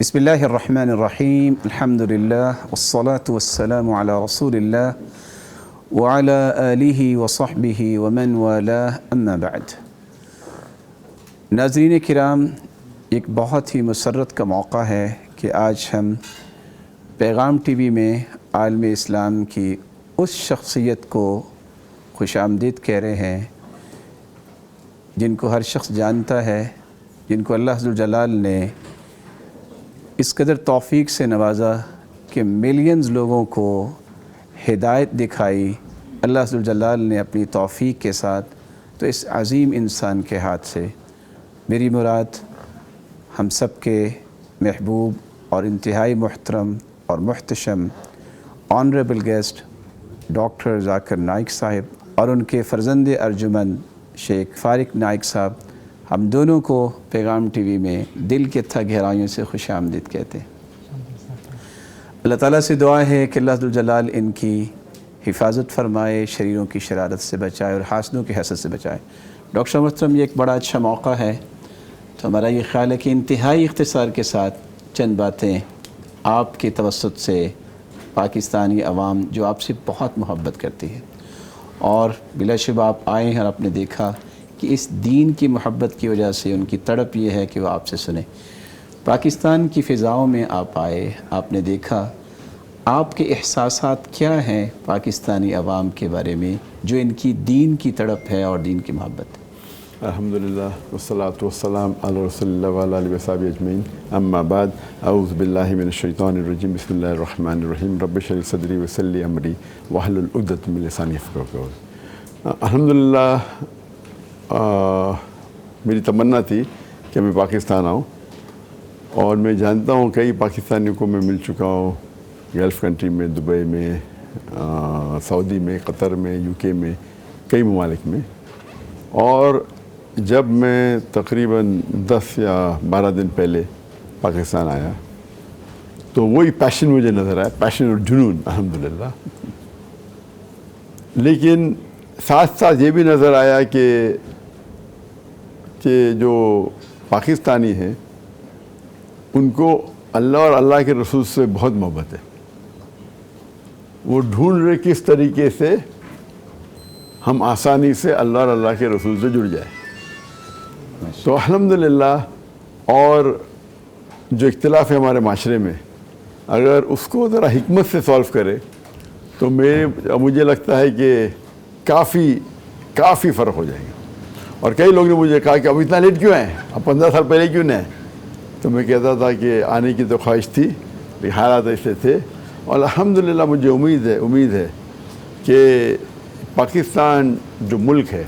بسم اللہ الرحمن الرحیم الحمد للہ والصلاة والسلام علی رسول اللہ وعلی آلہ وصحبہ ومن والاہ اما بعد۔ ناظرین کرام، ایک بہت ہی مسرت کا موقع ہے کہ آج ہم پیغام ٹی وی میں عالم اسلام کی اس شخصیت کو خوش آمدید کہہ رہے ہیں جن کو ہر شخص جانتا ہے، جن کو اللہ ذوالجلال نے اس قدر توفیق سے نوازا کہ ملینز لوگوں کو ہدایت دکھائی اللہ ذوالجلال نے اپنی توفیق کے ساتھ۔ تو اس عظیم انسان کے ہاتھ سے میری مراد ہم سب کے محبوب اور انتہائی محترم اور Mohtasham honourable guest doctor Zakir Naik صاحب اور ان کے فرزند ارجمند شیخ فارق نائک صاحب، ہم دونوں کو پیغام ٹی وی میں دل کے تہ گہرائیوں سے خوش آمدید کہتے ہیں۔ اللہ تعالیٰ سے دعا ہے کہ اللہ ذوالجلال ان کی حفاظت فرمائے، شریروں کی شرارت سے بچائے اور حاسدوں کی حسد سے بچائے۔ ڈاکٹر صاحب محترم، یہ ایک بڑا اچھا موقع ہے، تو ہمارا یہ خیال ہے کہ انتہائی اختصار کے ساتھ چند باتیں آپ کے توسط سے پاکستانی عوام جو آپ سے بہت محبت کرتی ہے، اور بلا شبہ آپ آئے ہیں اور آپ نے دیکھا کہ اس دین کی محبت کی وجہ سے ان کی تڑپ یہ ہے کہ وہ آپ سے سنیں۔ پاکستان کی فضاؤں میں آپ آئے، آپ نے دیکھا، آپ کے احساسات کیا ہیں پاکستانی عوام کے بارے میں جو ان کی دین کی تڑپ ہے اور دین کی محبت ہے؟ الحمدللہ والصلاة والسلام علی رسول اللہ وعلی آلہ وصحبہ اجمعین، اما بعد، اعوذ باللہ من الشیطان الرجیم، بسم اللہ الرحمن الرحیم، رب اشرح لی صدری ویسر لی امری واحلل عقدۃ من لسانی یفقہوا قولی۔ الحمدللہ میری تمنا تھی کہ میں پاکستان آؤں، اور میں جانتا ہوں کئی پاکستانیوں کو میں مل چکا ہوں، گلف کنٹری میں، دبئی میں، سعودی میں، قطر میں، یو کے میں، کئی ممالک میں، اور جب میں تقریباً 10 یا 12 دن پہلے پاکستان آیا تو وہی پیشن مجھے نظر آیا، پیشن اور جنون الحمدللہ۔ لیکن ساتھ ساتھ یہ بھی نظر آیا کہ جو پاکستانی ہیں ان کو اللہ اور اللہ کے رسول سے بہت محبت ہے، وہ ڈھونڈ رہے کس طریقے سے ہم آسانی سے اللہ اور اللہ کے رسول سے جڑ جائیں۔ تو الحمدللہ، اور جو اختلاف ہے ہمارے معاشرے میں، اگر اس کو ذرا حکمت سے سالو کرے تو مجھے لگتا ہے کہ کافی فرق ہو جائے گا۔ اور کئی لوگ نے مجھے کہا کہ اب اتنا لیٹ کیوں ہیں، اب 15 سال پہلے کیوں نہیں؟ تو میں کہتا تھا کہ آنے کی تو خواہش تھی لیکن حالات ایسے تھے، اور الحمدللہ مجھے امید ہے کہ پاکستان جو ملک ہے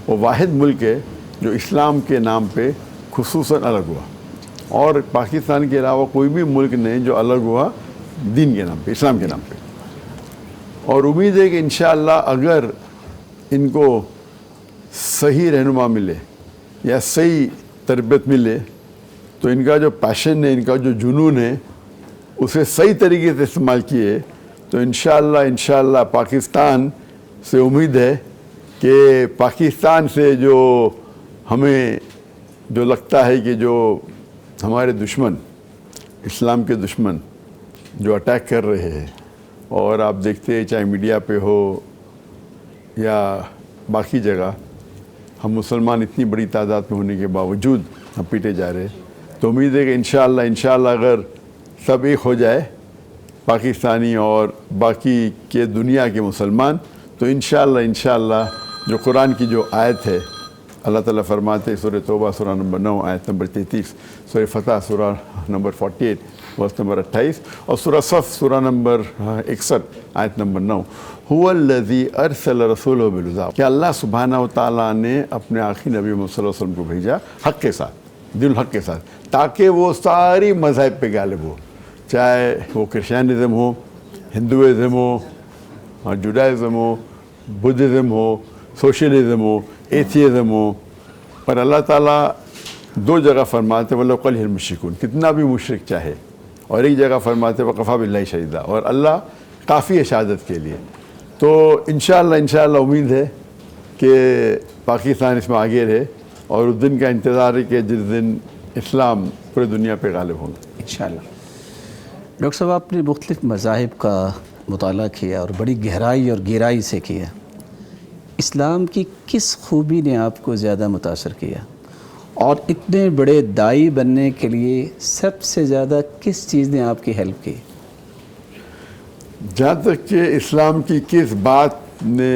وہ واحد ملک ہے جو اسلام کے نام پہ خصوصاً الگ ہوا، اور پاکستان کے علاوہ کوئی بھی ملک نہیں جو الگ ہوا دین کے نام پہ، اسلام کے نام پہ۔ اور امید ہے کہ انشاءاللہ اگر ان کو صحیح رہنما ملے یا صحیح تربیت ملے تو ان کا جو پیشن ہے، ان کا جو جنون ہے، اسے صحیح طریقے سے استعمال کیے تو انشاءاللہ پاکستان سے امید ہے کہ پاکستان سے جو ہمیں جو لگتا ہے کہ جو ہمارے دشمن، اسلام کے دشمن جو اٹیک کر رہے ہیں، اور آپ دیکھتے ہیں چاہے میڈیا پہ ہو یا باقی جگہ، ہم مسلمان اتنی بڑی تعداد میں ہونے کے باوجود ہم پیٹے جا رہے ہیں، تو امید ہے کہ انشاءاللہ اگر سب ایک ہو جائے پاکستانی اور باقی کے دنیا کے مسلمان، تو انشاءاللہ جو قرآن کی جو آیت ہے، اللہ تعالیٰ فرماتے ہیں سورہ توبہ سورہ نمبر 9 آیت نمبر 33، سورہ فتح سورہ نمبر 48 ورس نمبر 28، اور سورہ صف سورہ نمبر 61 آیت نمبر 9، هو الذی ارسل رسولہ بالہدیٰ، کہ اللہ سبحانہ وتعالیٰ نے اپنے آخری نبی محمد صلی اللہ علیہ وسلم کو بھیجا حق کے ساتھ، دین الحق کے ساتھ، تاکہ وہ ساری مذہب پہ غالب ہو، چاہے وہ کرسچینزم ہو، ہندوازم ہو، جوڈائزم ہو، بدھزم ہو، سوشلزم ہو، ایتھیزم ہو۔ پر اللہ تعالیٰ 2 جگہ فرماتے وَلَوْ قَلِيلٌ الْمُشْرِكُونَ، کتنا بھی مشرک چاہے، اور ایک جگہ فرماتے وَكَفَىٰ بِاللَّهِ شَهِيدًا، اور اللہ کافی ہے شہادت کے لیے۔ تو انشاءاللہ امید ہے کہ پاکستان اس میں آگے رہے، اور اس دن کا انتظار ہے کہ جس دن اسلام پوری دنیا پہ غالب ہوگا انشاءاللہ۔ ڈاکٹر صاحب آپ نے مختلف مذاہب کا مطالعہ کیا اور بڑی گہرائی اور گہرائی سے کیا، اسلام کی کس خوبی نے آپ کو زیادہ متاثر کیا، اور اتنے بڑے داعی بننے کے لیے سب سے زیادہ کس چیز نے آپ کی ہیلپ کی؟ جہاں تک کہ اسلام کی کس بات نے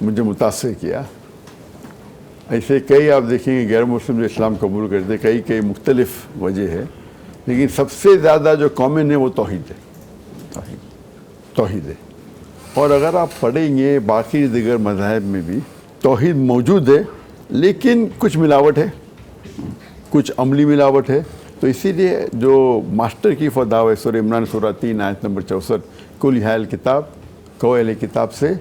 مجھے متاثر کیا، ایسے کئی آپ دیکھیں گے غیر مسلم جو اسلام قبول کرتے، کئی مختلف وجہ ہے، لیکن سب سے زیادہ جو کامن ہے وہ توحید ہے، توحید ہے۔ اور اگر آپ پڑھیں گے باقی دیگر مذاہب میں بھی توحید موجود ہے، لیکن کچھ ملاوٹ ہے، کچھ عملی ملاوٹ ہے۔ تو اسی لیے جو ماسٹر کی فتوا ہے سورہ عمران سورہ 3 آیت نمبر 64، قل یا اہل کتاب، کہو اہل کتاب سے،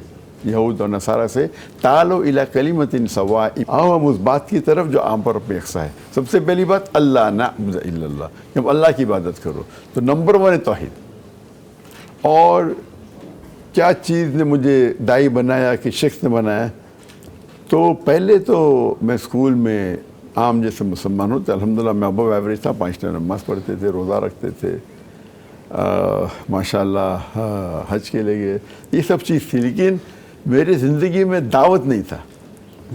یہود اور نصارہ سے، تعالوا الی کلمۃ سواء، آؤ ہم اس بات کی طرف جو عام پر یکساں ہے۔ سب سے پہلی بات اللہ نعبد الا اللہ، کہ ہم اللہ کی عبادت کرو۔ تو نمبر 1 ہے توحید۔ اور کیا چیز نے مجھے داعی بنایا کہ شخص نے بنایا؟ تو پہلے تو میں اسکول میں عام جیسے مسلمان ہوتے، الحمدللہ میں ابو ایوریج تھا، 5 ٹائم نماز پڑھتے تھے، روزہ رکھتے تھے، ماشاءاللہ حج کے لے گئے، یہ سب چیز تھی، لیکن میری زندگی میں دعوت نہیں تھا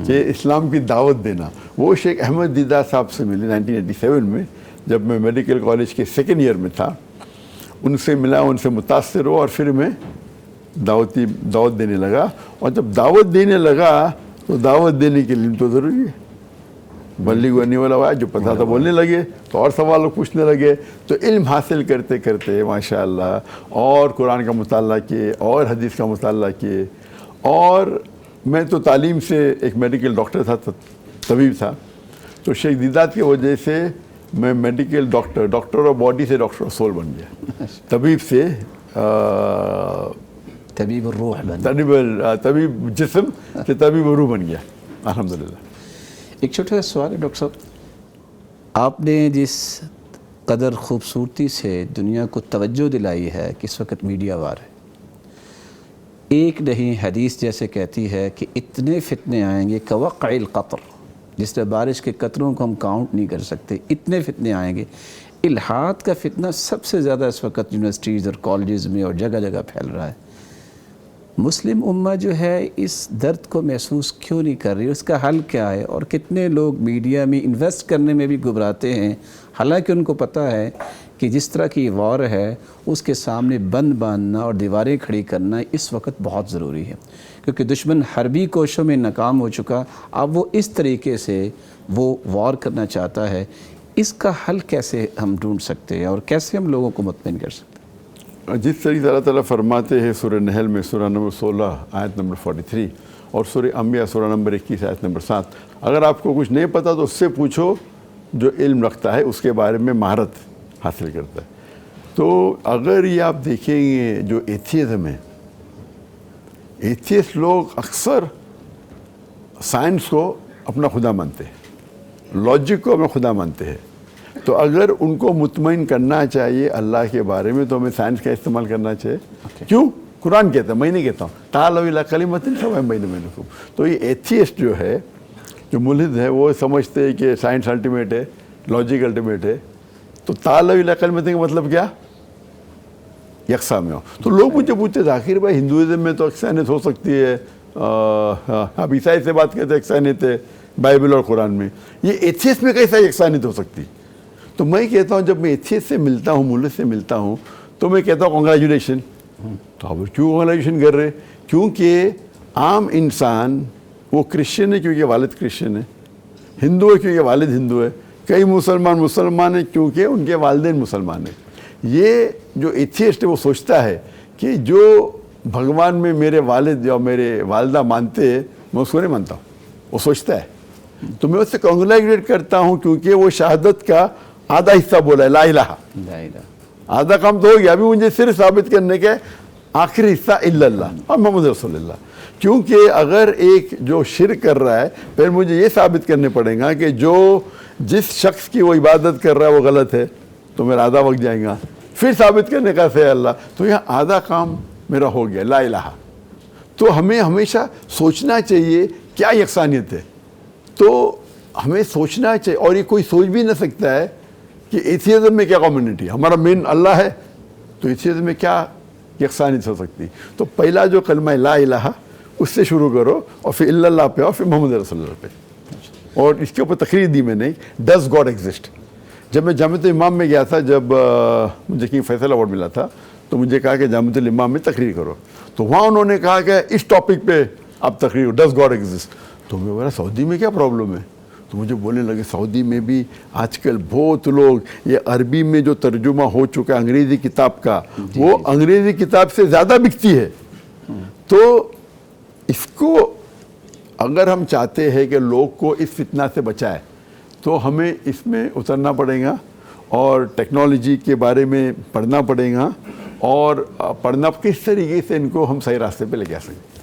کہ اسلام کی دعوت دینا۔ وہ شیخ احمد دیدہ صاحب سے ملے 1987 میں، جب میں میڈیکل کالج کے 2nd ایئر میں تھا، ان سے ملا، ان سے متاثر ہوا، اور پھر میں دعوت دینے لگا۔ اور جب دعوت دینے لگا تو دعوت دینے کے لیے تو ضروری ہے، بلغ عنی ولو آیہ، جو پتہ تھا بولنے لگے، تو اور سوال پوچھنے لگے، تو علم حاصل کرتے کرتے ماشاءاللہ اور قرآن کا مطالعہ کیے اور حدیث کا مطالعہ کیے۔ اور میں تو تعلیم سے ایک میڈیکل ڈاکٹر تھا، طبیب تھا، تو شیخ دیدات کی وجہ سے میں میڈیکل ڈاکٹر آف باڈی سے ڈاکٹر آف سول بن گیا، طبیب سے طبیب الروح بن، طبیب جسم سے طبیب روح بن گیا، الحمدللہ۔ ایک چھوٹا سا سوال ہے ڈاکٹر صاحب، آپ نے جس قدر خوبصورتی سے دنیا کو توجہ دلائی ہے کہ اس وقت میڈیا وار ہے، ایک نہیں حدیث جیسے کہتی ہے کہ اتنے فتنے آئیں گے کوقع القطر، جس طرح بارش کے قطروں کو ہم کاؤنٹ نہیں کر سکتے، اتنے فتنے آئیں گے۔ الحاد کا فتنہ سب سے زیادہ اس وقت یونیورسٹیز اور کالجز میں اور جگہ جگہ پھیل رہا ہے۔ مسلم امہ جو ہے اس درد کو محسوس کیوں نہیں کر رہی؟ اس کا حل کیا ہے؟ اور کتنے لوگ میڈیا میں انویسٹ کرنے میں بھی گھبراتے ہیں، حالانکہ ان کو پتہ ہے کہ جس طرح کی وار ہے اس کے سامنے بند باندھنا اور دیواریں کھڑی کرنا اس وقت بہت ضروری ہے، کیونکہ دشمن حربی کوششوں میں ناکام ہو چکا، اب وہ اس طریقے سے وہ وار کرنا چاہتا ہے۔ اس کا حل کیسے ہم ڈھونڈ سکتے ہیں اور کیسے ہم لوگوں کو مطمئن کر سکتے ہیں؟ جس طریقے سے اللہ تعالیٰ فرماتے ہیں سورہ نحل میں سورہ نمبر 16 آیت نمبر 43 اور سورہ انبیاء سورہ نمبر 21 آیت نمبر 7، اگر آپ کو کچھ نہیں پتہ تو اس سے پوچھو جو علم رکھتا ہے، اس کے بارے میں مہارت حاصل کرتا ہے۔ تو اگر یہ آپ دیکھیں گے جو ایتھیزم ہے، ایتھیسٹ لوگ اکثر سائنس کو اپنا خدا مانتے ہیں، لاجک کو اپنا خدا مانتے ہیں۔ تو اگر ان کو مطمئن کرنا چاہیے اللہ کے بارے میں تو ہمیں سائنس کا استعمال کرنا چاہیے۔ کیوں؟ قرآن کہتا ہے، میں نہیں کہتا ہوں، تعالوا الی کلمۃ سواء بین بینکم۔ تو یہ ایتھیسٹ جو ہے، جو ملحد ہے، وہ سمجھتے ہیں کہ سائنس الٹیمیٹ ہے، لاجک الٹیمیٹ ہے۔ تو تعالوا الی کلمۃ کا مطلب کیا؟ یکساں میں ہو۔ تو لوگ مجھے پوچھتے ذاکر بھائی ہندوازم میں تو یکسانیت ہو سکتی ہے، اب عیسائی سے بات کرتے یکسانیت ہے بائبل اور قرآن میں، یہ ایتھیسٹ میں کیسا یکسانیت ہو سکتی؟ تو میں کہتا ہوں جب میں ایتھیسٹ سے ملتا ہوں، ملحد سے ملتا ہوں، تو میں کہتا ہوں کنگریچولیشن۔ تو اب کیوں کنگریچولیشن کر رہے؟ کیونکہ عام انسان وہ کرسچن ہے کیونکہ والد کرسچن ہے، ہندو ہے کیونکہ والد ہندو ہے، کئی مسلمان ہیں کیونکہ ان کے والدین مسلمان ہیں۔ یہ جو ایتھیسٹ ہے وہ سوچتا ہے کہ جو بھگوان میں میرے والد یا میرے والدہ مانتے ہیں میں اس کو نہیں مانتا ہوں، وہ سوچتا ہے۔ تو میں اس سے کنگریچولیٹ کرتا ہوں کیونکہ وہ شہادت کا آدھا حصہ بولا ہے، لا الہ، آدھا کام تو ہو گیا، ابھی مجھے صرف ثابت کرنے کے آخری حصہ الا اللہ اور محمد رسول اللہ۔ کیونکہ اگر ایک جو شرک کر رہا ہے پھر مجھے یہ ثابت کرنے پڑے گا کہ جو جس شخص کی وہ عبادت کر رہا ہے وہ غلط ہے، تو میرا آدھا وقت جائے گا، پھر ثابت کرنے کا سے اللہ، تو یہاں آدھا کام میرا ہو گیا، لا الہ۔ تو ہمیں ہمیشہ سوچنا چاہیے کیا یکسانیت ہے، تو ہمیں سوچنا چاہیے، اور یہ کوئی سوچ بھی نہ سکتا ہے کہ ایتھیزم میں کیا کمیونٹی، ہمارا مین اللہ ہے تو ایتھیزم میں کیا یکسانیت ہو سکتی. تو پہلا جو کلمہ لا الہ اس سے شروع کرو اور پھر الا اللہ پہ اور پھر محمد رسول اللہ پہ. اور اس کے اوپر تقریر دی میں نے ڈز گاڈ ایگزسٹ. جب میں جامعۃ الامام میں گیا تھا، جب مجھے کنگ فیصل ایوارڈ ملا تھا، تو مجھے کہا کہ جامعۃ الامام میں تقریر کرو. تو وہاں انہوں نے کہا کہ اس ٹاپک پہ آپ تقریر ڈز گاڈ ایگزسٹ. تو میں بولا سعودی میں کیا پرابلم ہے؟ تو مجھے بولنے لگے سعودی میں بھی آج کل بہت لوگ یہ عربی میں جو ترجمہ ہو چکا ہے انگریزی کتاب کا، وہ انگریزی کتاب سے زیادہ بکتی ہے. تو اس کو اگر ہم چاہتے ہیں کہ لوگ کو اس فتنہ سے بچائے تو ہمیں اس میں اترنا پڑے گا اور ٹیکنالوجی کے بارے میں پڑھنا پڑے گا، اور پڑھنا کس طریقے سے ان کو ہم صحیح راستے پہ لے جا سکیں.